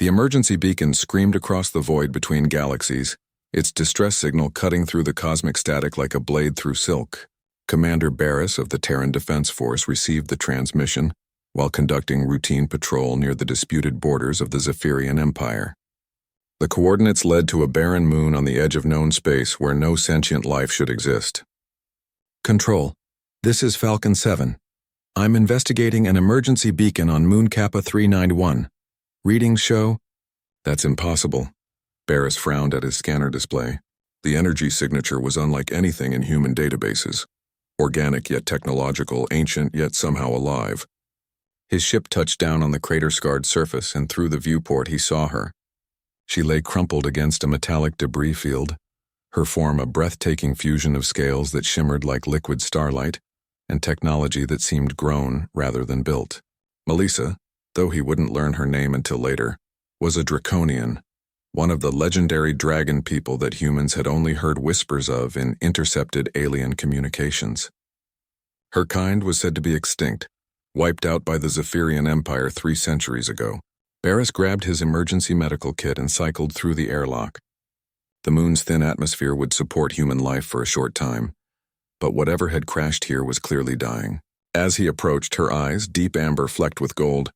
emergency beacon screamed across the void between galaxies, its distress signal cutting through the cosmic static like a blade through silk. Commander Barris of the Terran Defense Force received the transmission while conducting routine patrol near the disputed borders of the Zephyrian Empire. The coordinates led to a barren moon on the edge of known space where no sentient life should exist. Control, this is Falcon 7. I'm investigating an emergency beacon on Moon Kappa 391. Readings show... That's impossible. Barris frowned at his scanner display. The energy signature was unlike anything in human databases. Organic yet technological, ancient yet somehow alive. His ship touched down on the crater-scarred surface, and through the viewport he saw her. She lay crumpled against a metallic debris field, her form a breathtaking fusion of scales that shimmered like liquid starlight, and technology that seemed grown rather than built. Melissa, though he wouldn't learn her name until later, was a draconian, one of the legendary dragon people that humans had only heard whispers of in intercepted alien communications. Her kind was said to be extinct, wiped out by the Zephyrian Empire 3 centuries ago. Barris grabbed his emergency medical kit and cycled through the airlock. The moon's thin atmosphere would support human life for a short time, but whatever had crashed here was clearly dying. As he approached, her eyes, deep amber flecked with gold,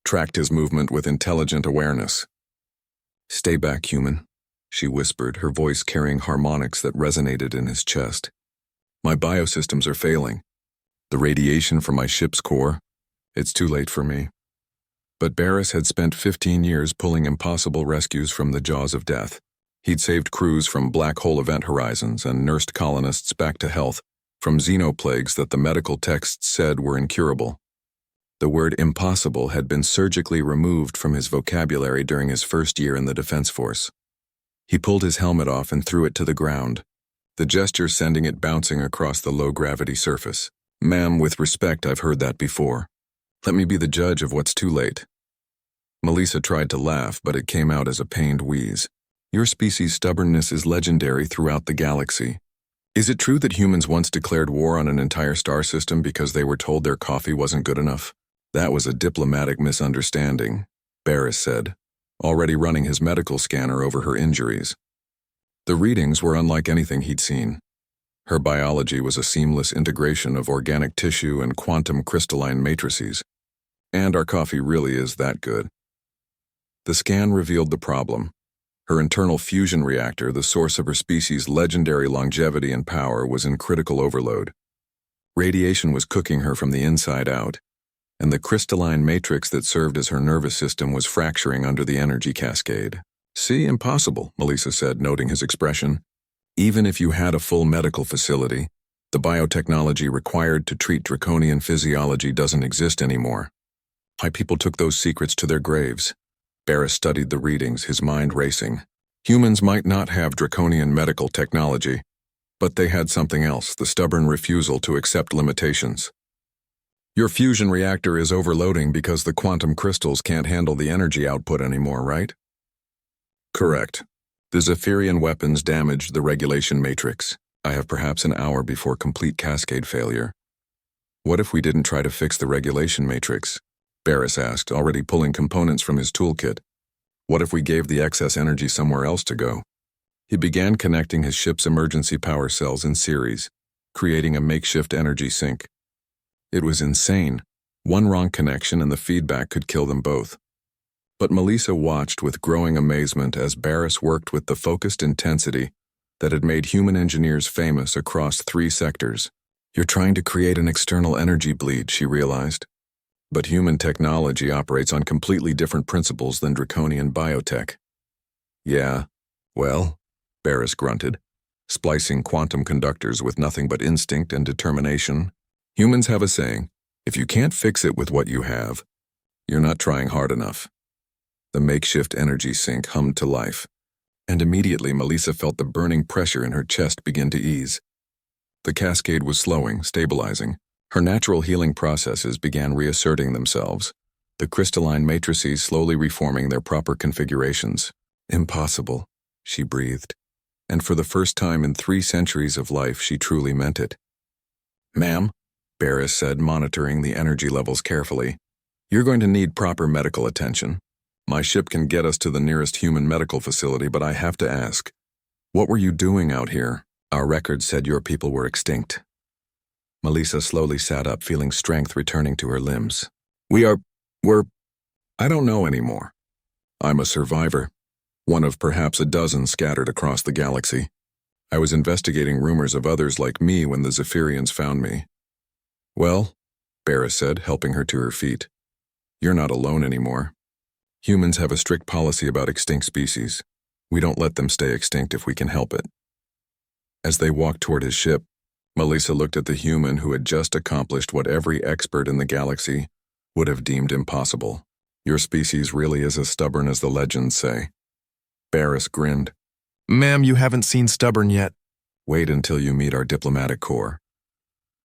tracked his movement with intelligent awareness. "Stay back, human," she whispered, her voice carrying harmonics that resonated in his chest. "My biosystems are failing. The radiation from my ship's core, it's too late for me." But Barris had spent 15 years pulling impossible rescues from the jaws of death. He'd saved crews from black hole event horizons and nursed colonists back to health from xenoplagues that the medical texts said were incurable. The word impossible had been surgically removed from his vocabulary during his first year in the Defense Force. He pulled his helmet off and threw it to the ground, the gesture sending it bouncing across the low-gravity surface. "Ma'am, with respect, I've heard that before. Let me be the judge of what's too late." Melissa tried to laugh, but it came out as a pained wheeze. "Your species' stubbornness is legendary throughout the galaxy. Is it true that humans once declared war on an entire star system because they were told their coffee wasn't good enough?" "That was a diplomatic misunderstanding," Barris said, already running his medical scanner over her injuries. The readings were unlike anything he'd seen. Her biology was a seamless integration of organic tissue and quantum crystalline matrices. "And our coffee really is that good." The scan revealed the problem. Her internal fusion reactor, the source of her species' legendary longevity and power, was in critical overload. Radiation was cooking her from the inside out, and the crystalline matrix that served as her nervous system was fracturing under the energy cascade. "See, impossible," Melissa said, noting his expression. "Even if you had a full medical facility, the biotechnology required to treat draconian physiology doesn't exist anymore." My people took those secrets to their graves. Barris studied the readings, his mind racing. Humans might not have draconian medical technology, but they had something else, the stubborn refusal to accept limitations. "Your fusion reactor is overloading because the quantum crystals can't handle the energy output anymore, right?" "Correct. The Zephyrian weapons damaged the regulation matrix. I have perhaps an hour before complete cascade failure." "What if we didn't try to fix the regulation matrix?" Barris asked, already pulling components from his toolkit. "What if we gave the excess energy somewhere else to go?" He began connecting his ship's emergency power cells in series, creating a makeshift energy sink. It was insane. One wrong connection and the feedback could kill them both. But Melissa watched with growing amazement as Barris worked with the focused intensity that had made human engineers famous across 3 sectors. "You're trying to create an external energy bleed," she realized. "But human technology operates on completely different principles than draconian biotech." "Yeah, well," Barris grunted, splicing quantum conductors with nothing but instinct and determination. "Humans have a saying, if you can't fix it with what you have, you're not trying hard enough." The makeshift energy sink hummed to life, and immediately Melissa felt the burning pressure in her chest begin to ease. The cascade was slowing, stabilizing. Her natural healing processes began reasserting themselves, the crystalline matrices slowly reforming their proper configurations. "Impossible," she breathed, and for the first time in 3 centuries of life she truly meant it. "Ma'am," Barris said, monitoring the energy levels carefully, "you're going to need proper medical attention. My ship can get us to the nearest human medical facility, but I have to ask, what were you doing out here? Our records said your people were extinct. Melissa slowly sat up, feeling strength returning to her limbs. I don't know anymore. I'm a survivor, one of perhaps a dozen scattered across the galaxy. I was investigating rumors of others like me when the Zephyrians found me. Well, Barris said, helping her to her feet. You're not alone anymore. Humans have a strict policy about extinct species. We don't let them stay extinct if we can help it. As they walked toward his ship, Melissa looked at the human who had just accomplished what every expert in the galaxy would have deemed impossible. Your species really is as stubborn as the legends say. Barris grinned. Ma'am, you haven't seen stubborn yet. Wait until you meet our diplomatic corps.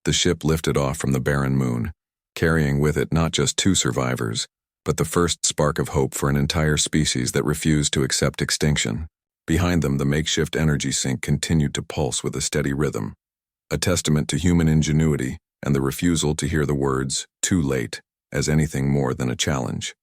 The ship lifted off from the barren moon, carrying with it not just 2 survivors, but the first spark of hope for an entire species that refused to accept extinction. Behind them, the makeshift energy sink continued to pulse with a steady rhythm, a testament to human ingenuity and the refusal to hear the words, "too late," as anything more than a challenge.